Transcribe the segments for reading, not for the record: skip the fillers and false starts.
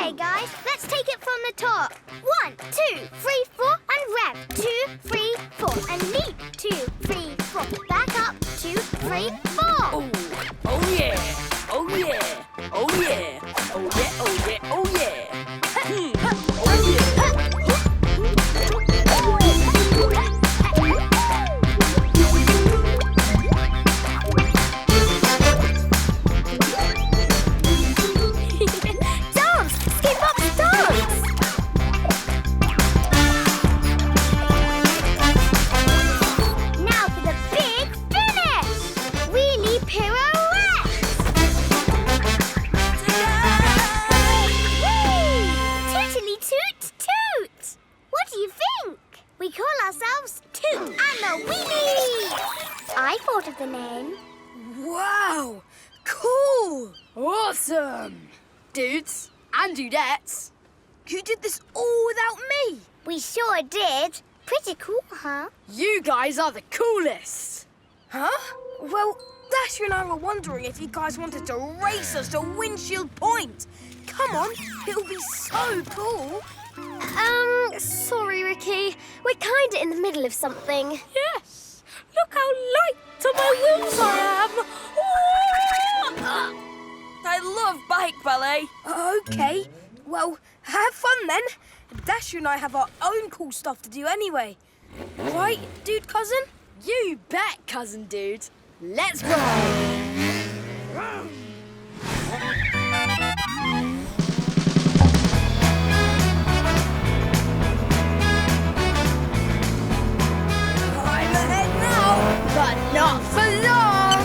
Okay, guys, let's take it from the top. 1, 2, 3, 4, and rev. 2, 3, 4, and leap. 2, 3, 4. Back up. 2, 3, 4. Oh, oh yeah. Oh yeah. Oh yeah. Oh yeah. Oh yeah. Oh yeah. Oh yeah. The name. Wow! Cool! Awesome! Dudes and dudettes, you did this all without me! We sure did. Pretty cool, huh? You guys are the coolest! Huh? Well, Dasher and I were wondering if you guys wanted to race us to Windshield Point. Come on, it'll be so cool. Sorry, Ricky. We're kinda in the middle of something. Yes! Look how light on my wheels I am! I love bike ballet. Okay, well, have fun then. Dasher and I have our own cool stuff to do anyway. Right, dude cousin? You bet, cousin dude. Let's ride! I'm ahead now, but not for long!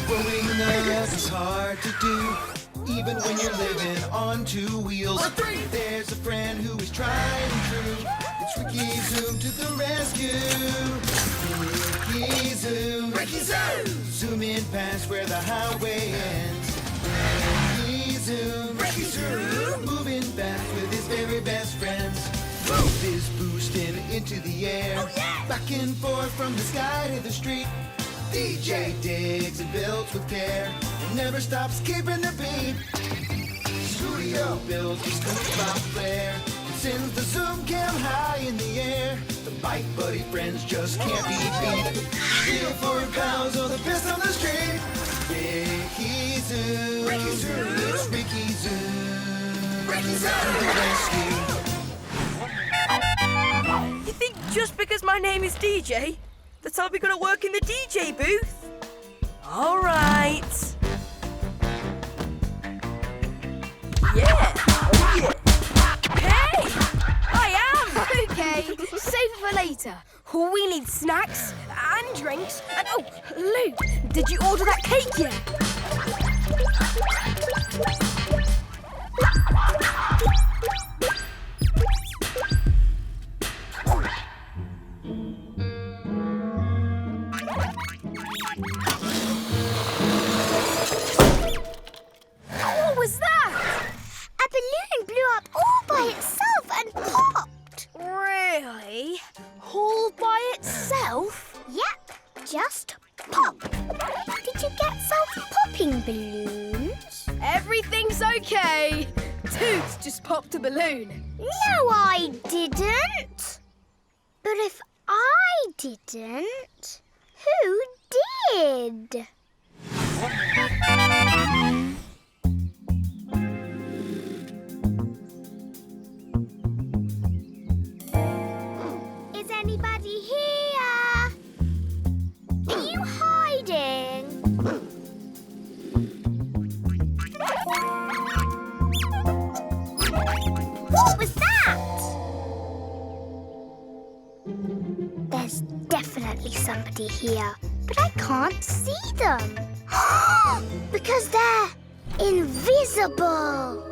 Growing up is hard to do, even when you're living on two wheels. There's a friend who is tried and true. It's Ricky Zoom to the rescue. Ricky Zoom. Ricky Zoom. Zooming past where the highway ends. Ricky Zoom. Ricky Zoom. Moving fast with his very best friends. Both is boosting into the air. Oh, yeah. Back and forth from the sky to the street. DJ digs and builds with care and never stops keeping the beat. Scootio builds the scoot box flare and sends the zoom cam high in the air. The bike buddy friends just can't be beat. Wheelford pals are the best on the street. Ricky Zoom, Ricky Zoom, it's Ricky Zoom, Ricky Zoom, the rescue. You think just because my name is DJ, that's how we're gonna work in the DJ booth? All right. Yeah. Oh yeah. Hey, I am. Okay, save it for later. We need snacks and drinks. And oh, Luke, did you order that cake yet? What was that? A balloon blew up all by itself and popped. Really? All by itself? Yep, just pop. Did you get self-popping balloons? Everything's okay. Toots just popped a balloon. No, I didn't. But if I didn't, who did? Is anybody here? Are you hiding? What was that? There's definitely somebody here, but I can't see them. Because they're invisible.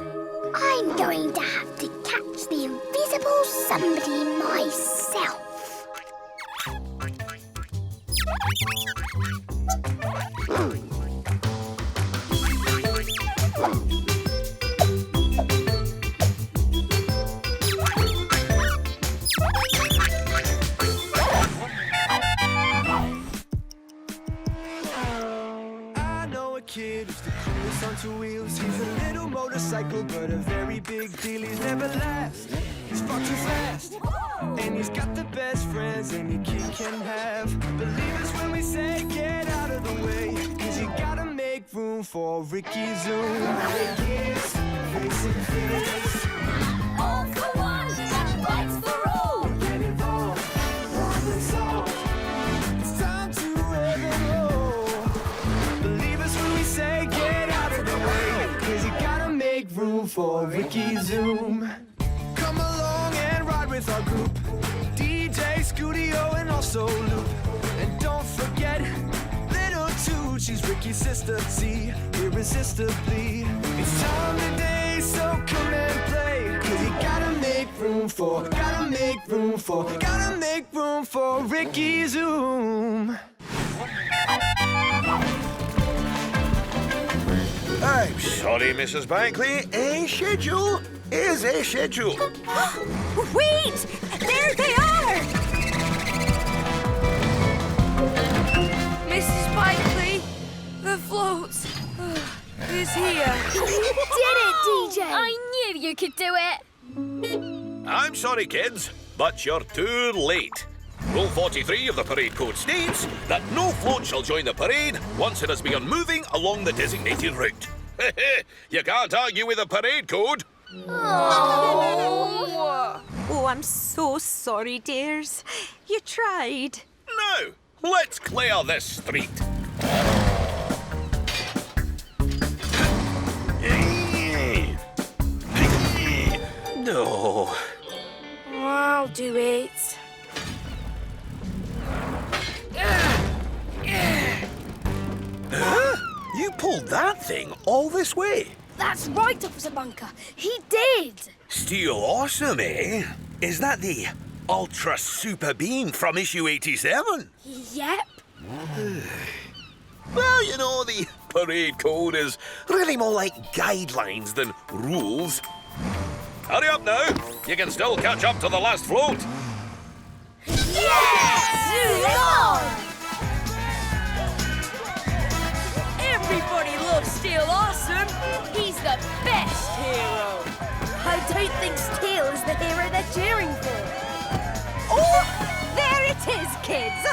I'm going to have to catch the invisible somebody myself. on two wheels. He's a little motorcycle, but a very big deal. He's never last, he's far too fast. And he's got the best friends any kid can have. Believe us when we say get out of the way, cause you gotta make room for Ricky Zoom. Ricky's facing face. All for one, and rights for all. Get involved, problem solved. It's time to rock and roll. Believe us when we say get out of the way, cause you gotta make room for Ricky Zoom. Come along and ride with our group, DJ, Scootio, and also Loop. And don't forget little Toot, she's Ricky's sister T, irresistibly. It's time today, so come and play, cause you gotta make room for Ricky Zoom. I'm sorry, Mrs. Bankley. A schedule is a schedule. Wait! There they are! Mrs. Bikely, the float is here. You did it, DJ! I knew you could do it! I'm sorry, kids, but you're too late. Rule 43 of the parade code states that no float shall join the parade once it has begun moving along the designated route. You can't argue with the parade code. Oh, I'm so sorry, dears. You tried. Now, let's clear this street. No. I'll do it. Huh? You pulled that thing all this way? That's right, Officer Bunker. He did. Still awesome, eh? Is that the Ultra Super Beam from issue 87? Yep. Well, you know, the parade code is really more like guidelines than rules. Hurry up now. You can still catch up to the last float. Yes! Everybody loves Steel Awesome. He's the best hero. I don't think Steel is the hero they're cheering for. Oh, there it is, kids.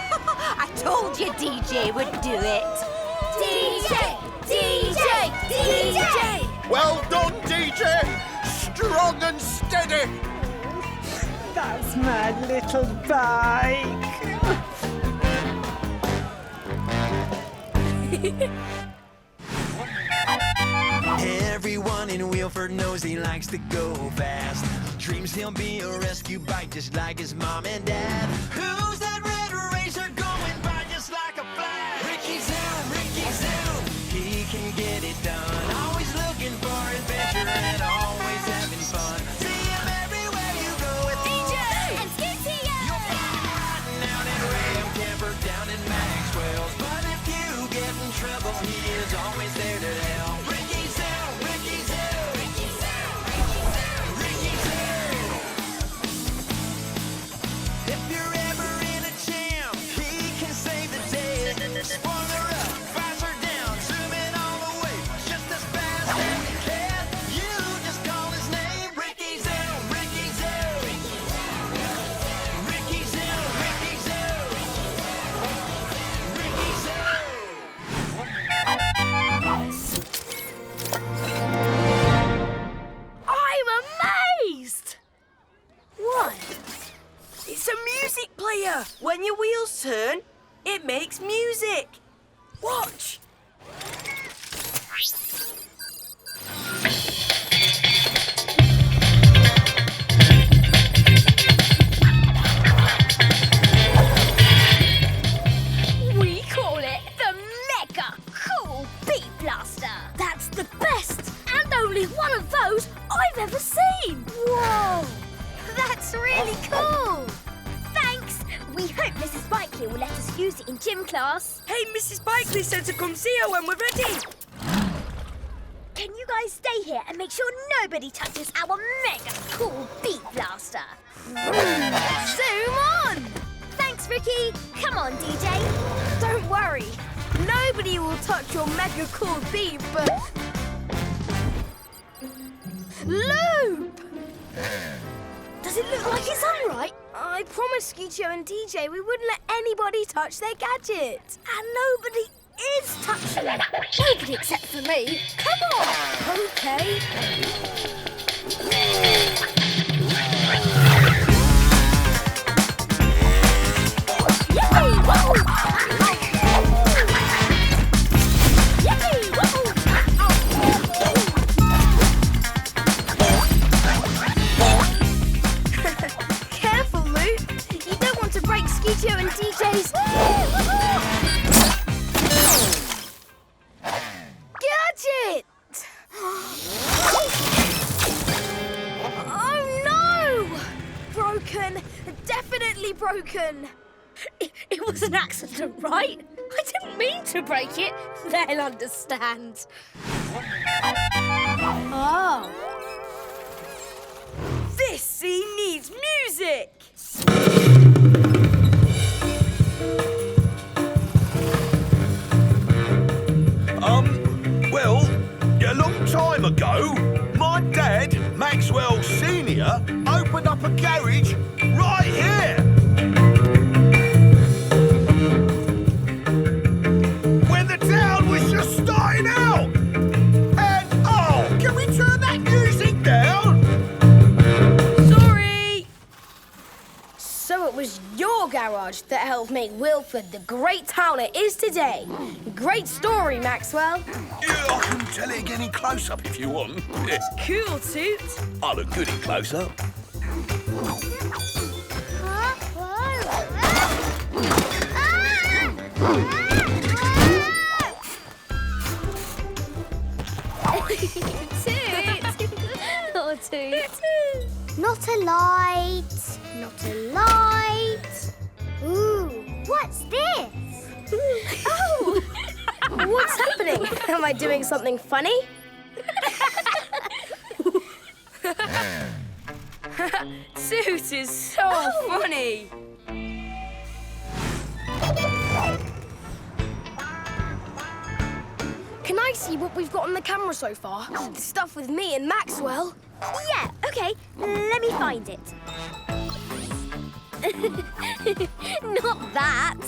I told you DJ would do it. DJ! DJ! DJ! Well done, DJ. Strong and steady. That's my little bike. Everyone in Wheelford knows he likes to go fast. Dreams he'll be a rescue bike just like his mom and dad. Who's that red racer going by just like a flash? Ricky Zoom, Ricky Zoom. He can get it done. Always looking for adventure and always having fun. See him everywhere you go with DJ And Scootio! You'll find him riding out in Ram Camper down in Maxwell's. But if you get in trouble, he is always there to help. Ricky Zoom, Ricky Zoom, Ricky Zoom, Ricky Zoom, Ricky Zoom. If you're ever in a jam, he can save the day. Spoiler up, visor down, zooming all the way, just as fast as he can. You just call his name, Ricky Zoom, Ricky Zoom, Ricky Zoom, Ricky Zoom, Ricky Zoom. I'm amazed. What? It's a music player. When your wheels turn, it makes music. Watch. We call it the Mega Cool Beat Blaster. That's the best and only one of those I've ever seen. Whoa, that's really cool. Thanks. We hope Mrs. Bikely will let us use it in gym class. Hey, Mrs. Bikely said to come see her when we're ready. Can you guys stay here and make sure nobody touches our Mega Cool Beat Blaster? Zoom on! Thanks, Ricky. Come on, DJ. Don't worry. Nobody will touch your Mega Cool Beat, but Loop! Does it look like it's all right? I promised Scootio and DJ we wouldn't let anybody touch their gadgets. And nobody is touching it. Nobody except for me. Come on. Okay. Yippee! Whoa! Yippee! Whoa! Careful, Luke. You don't want to break Scootio and DJ's gadget. Oh no! Broken. Definitely broken. It was an accident, right? I didn't mean to break it. They'll understand. Oh. This scene needs music. Well, a long time ago, my dad, Maxwell Sr., opened up a garage right here. When the town was just starting out. And, oh, can we turn that music down? Sorry. So it was your garage that helped make Wheelford the great town it is today. Great story, Maxwell. Yeah, I can tell it again in close-up if you want. Cool, Toot. I look good in close-up. Oh, Toot. Not a light. Not a light. Ooh, what's this? Oh! What's happening? Am I doing something funny? Toot is so funny. Can I see what we've got on the camera so far? The stuff with me and Maxwell. Yeah, okay. Let me find it. Not that.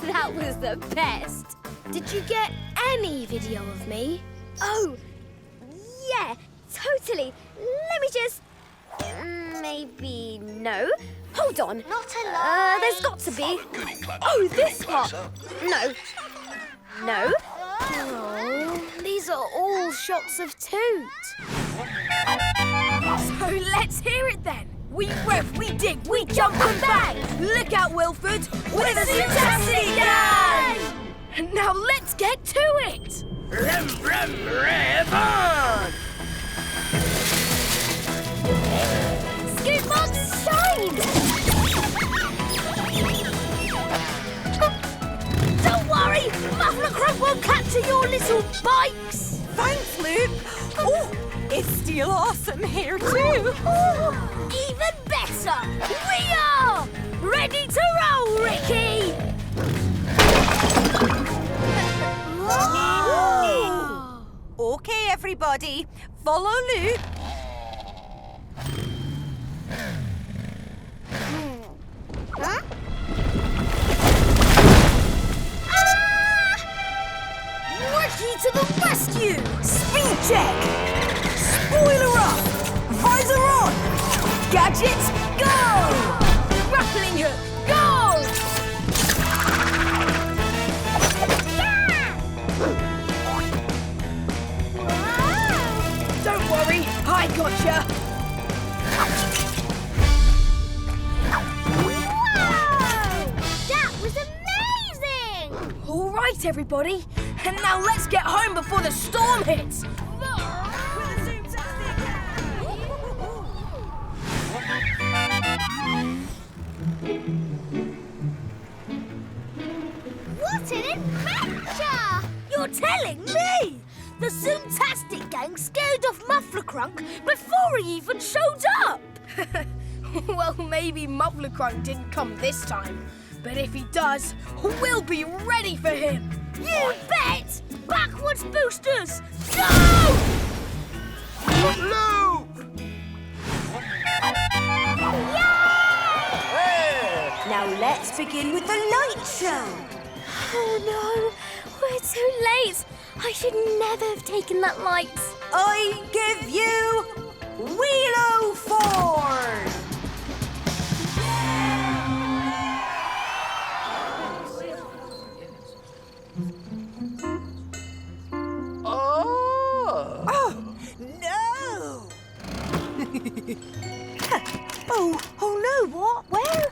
That was the best. Did you get any video of me? Oh, yeah, totally. Let me just... maybe no. Hold on. Not a lie. There's got to be. Good in Oh, this one. No. No. Oh, these are all shots of Toot. So let's hear it then. We rev, we dig, we jump and bang. Look out, Wheelford, with a fantastic gang! And now let's get to it. Rev on! Scoot Box, shine! Don't worry, Muffler Crump won't capture your little bikes. Thanks, Luke. Oh, it's still awesome here too. Even better, we are ready to roll, Ricky. Okay, everybody, follow Luke. Huh? Ricky to the rescue! Speed check! Spoiler up! Visor on! Gadgets, go! Grappling hook, go! Don't worry, I gotcha! That was amazing! All right, everybody. And now let's get home before the storm hits. What an adventure! You're telling me? The Zoomtastic gang scared off Muffler Crunk before he even showed up! Well, maybe Muffler Crunk didn't come this time. But if he does, we'll be ready for him. You bet! Backwards boosters, go! let's begin with the light show. Oh no, we're too late. I should never have taken that light. I give you Wheelford! Oh, no! Oh no, what? Where?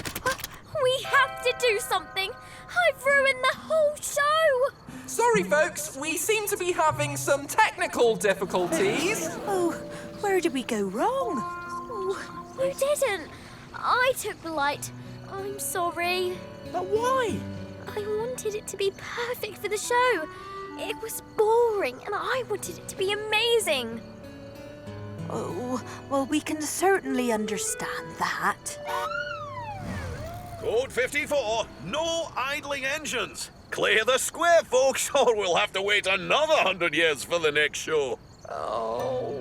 We have to do something. I've ruined the whole show. Sorry, folks, we seem to be having some technical difficulties. Oh, where did we go wrong? Oh, you didn't. I took the light. I'm sorry. But why? I wanted it to be perfect for the show. It was boring and I wanted it to be amazing. Oh, well, we can certainly understand that. Code 54, no idling engines. Clear the square, folks, or we'll have to wait another 100 years for the next show. Oh.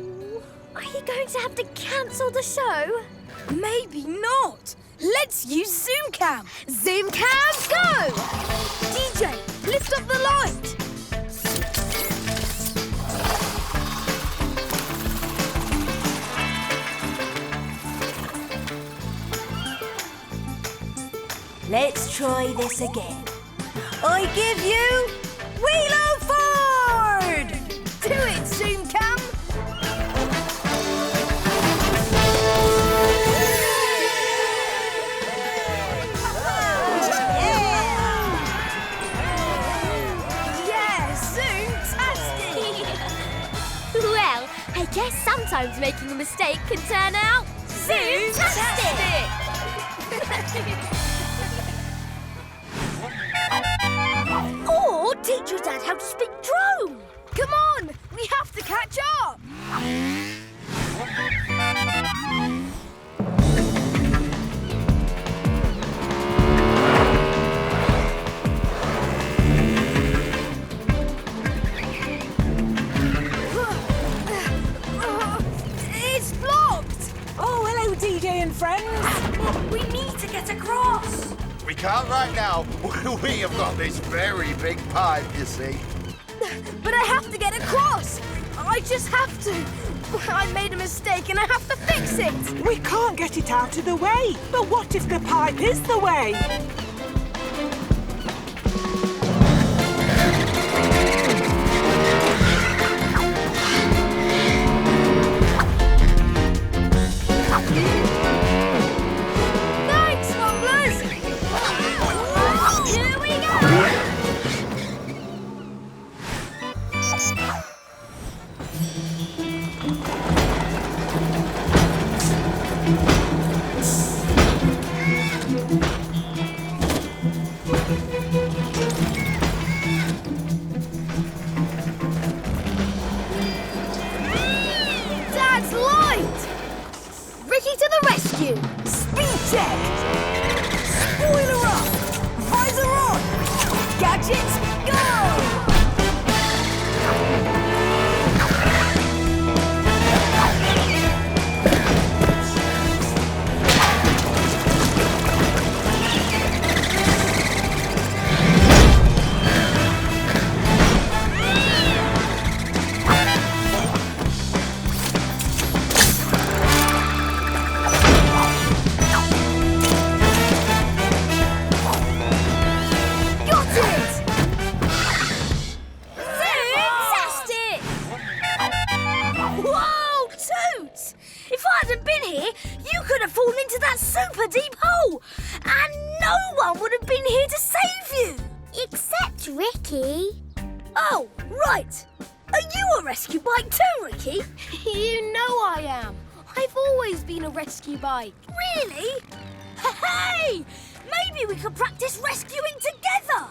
Are you going to have to cancel the show? Maybe not. Let's use Zoom Cam. Zoom cam, go! DJ, lift up the light. Let's try this again. I give you Wheelford! Do it, Zoom Cam. Yeah, Zoom-tastic. Well, I guess sometimes making a mistake can turn out Zoom-tastic. Or teach your dad how to speak drone. Come on, we have to catch up. It's blocked. Oh, hello, DJ and friends. We need to get across. We can't right now. We have got this very big pipe, you see. But I have to get across. I just have to. I made a mistake and I have to fix it. We can't get it out of the way. But what if the pipe is the way? Thanks, Mumblers. Here we go. Dad's light. Ricky to the rescue. Speed check. Spoiler up. Visor on. Gadgets, go. Got it. Fantastic! Whoa, Toots! If I hadn't been here, you could have fallen into that super deep hole, and no one would have been here to save you. Except Ricky. Oh, right. Are you a rescue bike too, Ricky? You know I am. I've always been a rescue bike. Really? Hey! Maybe we could practice rescuing together.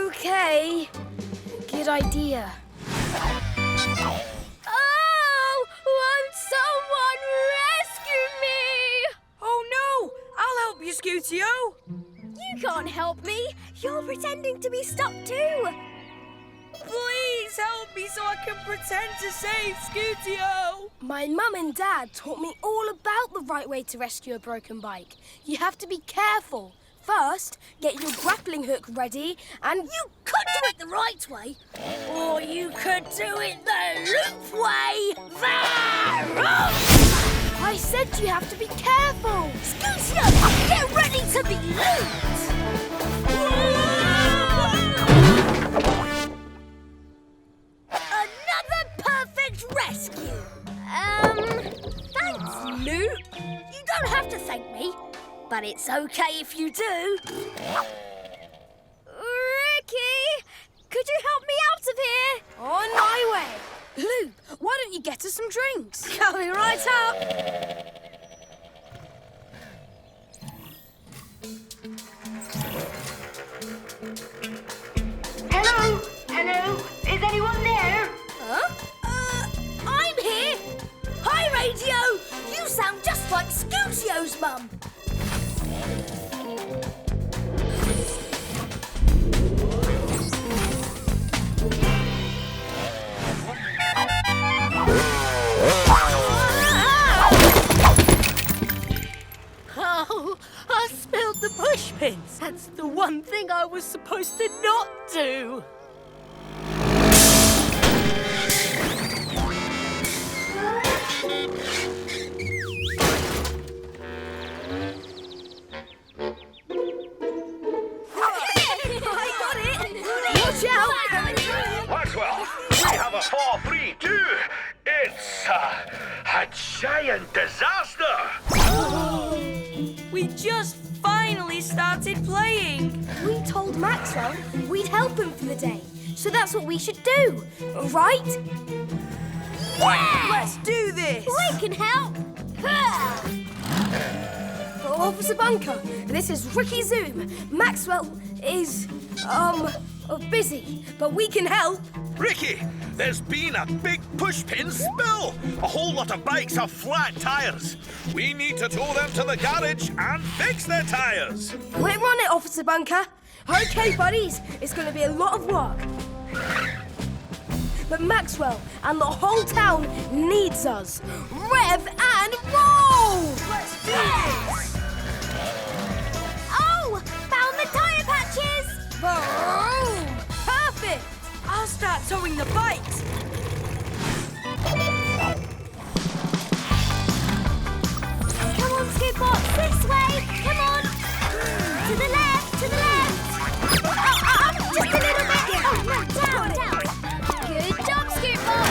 Okay. Good idea. Oh! Won't someone rescue me? Oh no! I'll help you, Scootio. You can't help me. You're pretending to be stuck too. Please help me so I can pretend to save Scootio. My mum and dad taught me all about the right way to rescue a broken bike. You have to be careful. First, get your grappling hook ready and... You could do it the right way, or you could do it the loop way. I said you have to be careful. Scootio, get ready to be looped. Another perfect rescue. Thanks, Luke. You don't have to thank me, but it's okay if you do. Ricky, could you help me out of here? On my way. Luke, why don't you get us some drinks? Coming right up. Hello? Hello? Is anyone there? Huh? I'm here. Hi, Radio. You sound just like Scootio's mum. Oh, I spilled the push pins. That's the one thing I was supposed to not do. I got it. Watch out. Maxwell, we have a 4-3-2. It's a giant disaster. We just finally started playing. We told Maxwell we'd help him for the day, so that's what we should do, right? Yeah! Let's do this. We can help. Officer Bunker, this is Ricky Zoom. Maxwell is, busy, but we can help. Ricky, there's been a big pushpin spill. A whole lot of bikes have flat tires. We need to tow them to the garage and fix their tires. We're on it, Officer Bunker. Okay, buddies, it's going to be a lot of work. But Maxwell and the whole town needs us. Rev and roll! Let's do this. Oh, found the tyre patches. Boom! Perfect! I'll start towing the bikes. Come on, Scootbox, this way. Come on. To the left, to the left. Just a little bit. Oh, no, down, down. Good job, Scootbox.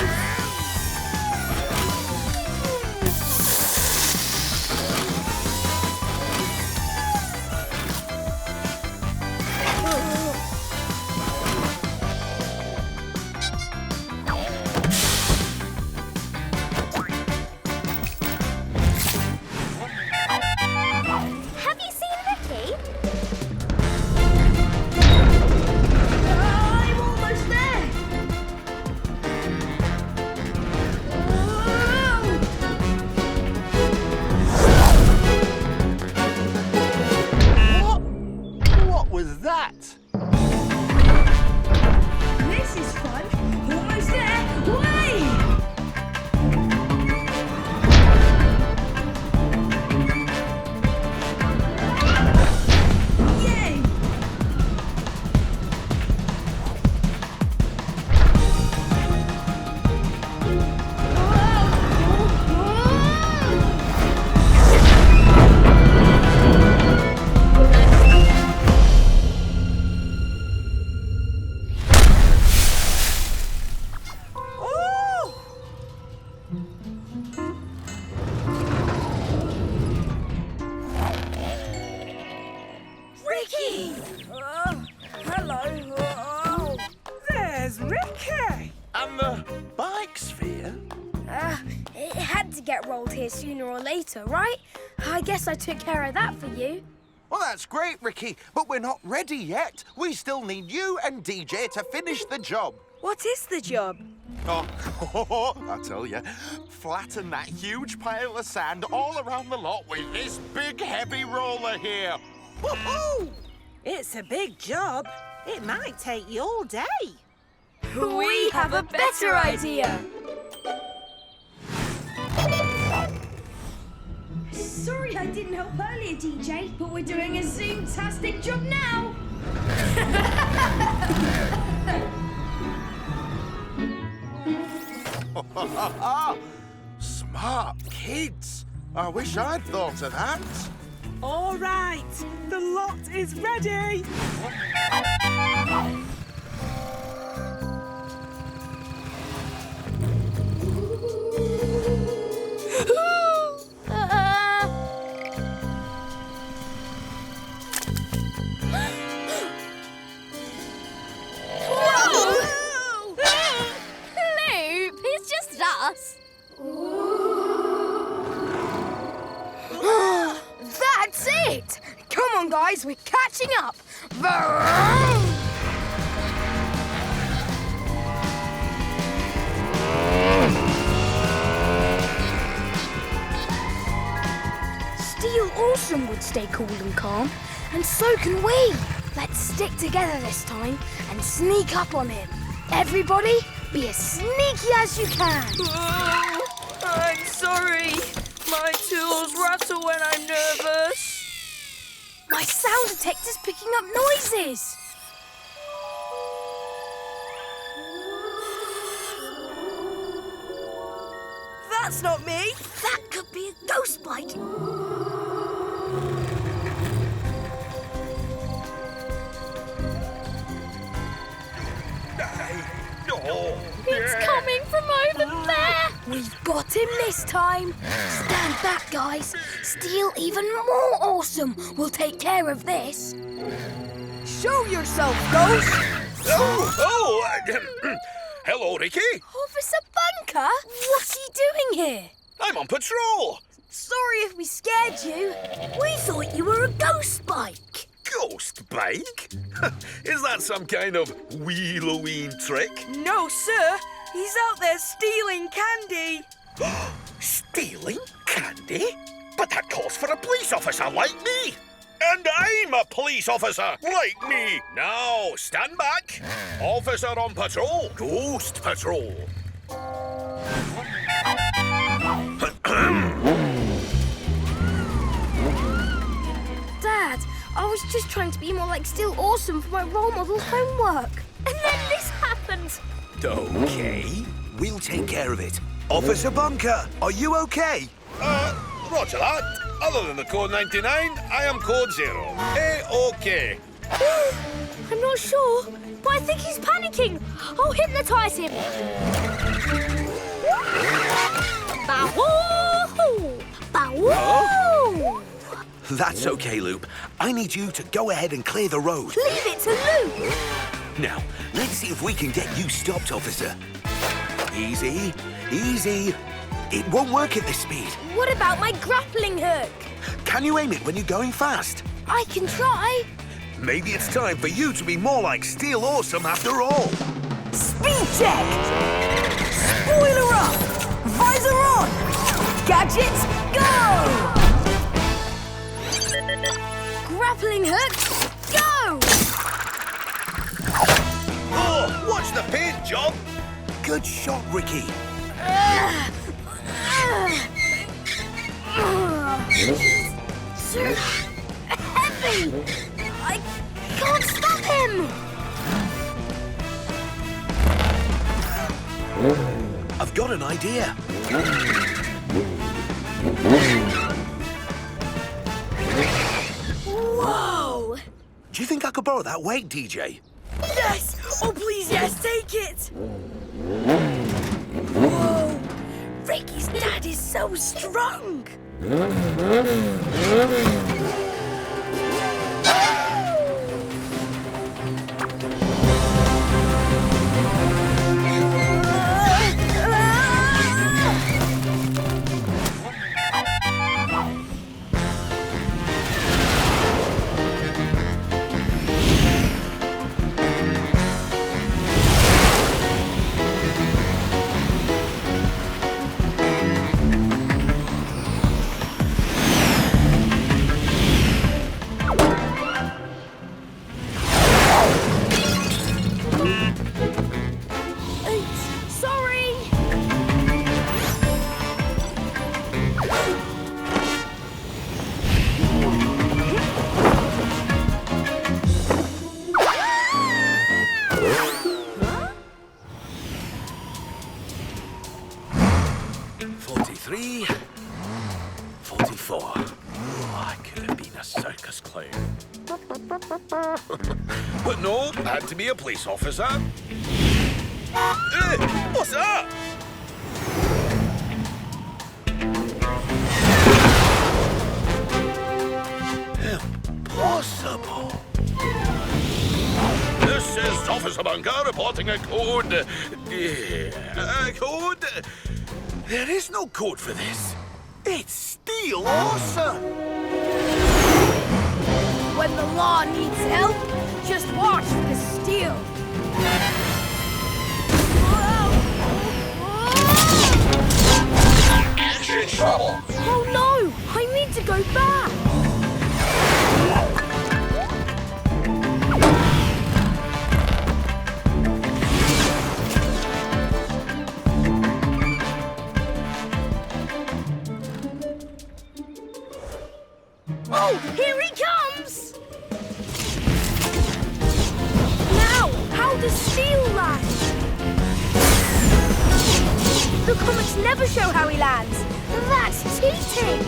Have you seen Ricky? I'm almost there! What was that? This is fun! Almost there! Way! Yay! Ricky! Hello. Oh. There's Ricky. And the bike sphere? It had to get rolled here sooner or later, right? I guess I took care of that for you. Well, that's great, Ricky, but we're not ready yet. We still need you and DJ to finish the job. What is the job? Oh, I tell you, flatten that huge pile of sand all around the lot with this big, heavy roller here. Woohoo! It's a big job. It might take you all day. We have a better idea. Sorry I didn't help earlier, DJ, but we're doing a zoom-tastic job now. Smart kids. I wish I'd thought of that. All right, the lot is ready. Loop, it's just us. That's it! Come on, guys, we're catching up. Steel Awesome would stay cool and calm, and so can we. Let's stick together this time and sneak up on him. Everybody, be as sneaky as you can. I'm sorry. My tools rattle when I'm nervous. My sound detector's picking up noises. That's not me. That could be a ghost bike. No. It's coming from over there. We've got him this time. Stand back, guys. Steel even more awesome. We'll take care of this. Show yourself, Ghost. Hello, Ricky. Officer Bunker? What are you doing here? I'm on patrol. Sorry if we scared you. We thought you were a ghost bike. Ghost bike? Is that some kind of Wheeloween trick? No, sir. He's out there stealing candy. Stealing candy? But that calls for a police officer like me. And I'm a police officer like me. Now, stand back. Officer on patrol. Ghost patrol. Dad, I was just trying to be more like Steel Awesome for my role model homework. And then this happened. Okay, we'll take care of it. Officer Bunker, are you okay? Roger that. Other than the code 99, I am code 0. A-OK. I'm not sure, but I think he's panicking. I'll hypnotise him. Bow-woo! Bow-woo! That's okay, Loop. I need you to go ahead and clear the road. Leave it to Luke. Now, let's see if we can get you stopped, officer. Easy, easy. It won't work at this speed. What about my grappling hook? Can you aim it when you're going fast? I can try. Maybe it's time for you to be more like Steel Awesome after all. Speed check. Spoiler up. Visor on. Gadgets, go. Grappling hook, go! Oh, watch the paint job. Good shot, Ricky. So heavy! I can't stop him! I've got an idea. Whoa! Do you think I could borrow that weight, DJ? Yes. Oh, please, yes, take it. Whoa. Ricky's dad is so strong. this clown. But no, had to be a police officer. What's that? Impossible. This is Officer Bunker reporting a code. A code? There is no code for this. It's steel awesome. When the law needs help, just watch for the steel. Engine trouble. Oh no! I need to go back. Oh, here he comes! Now, how does steel land? The comics never show how he lands. That's cheating!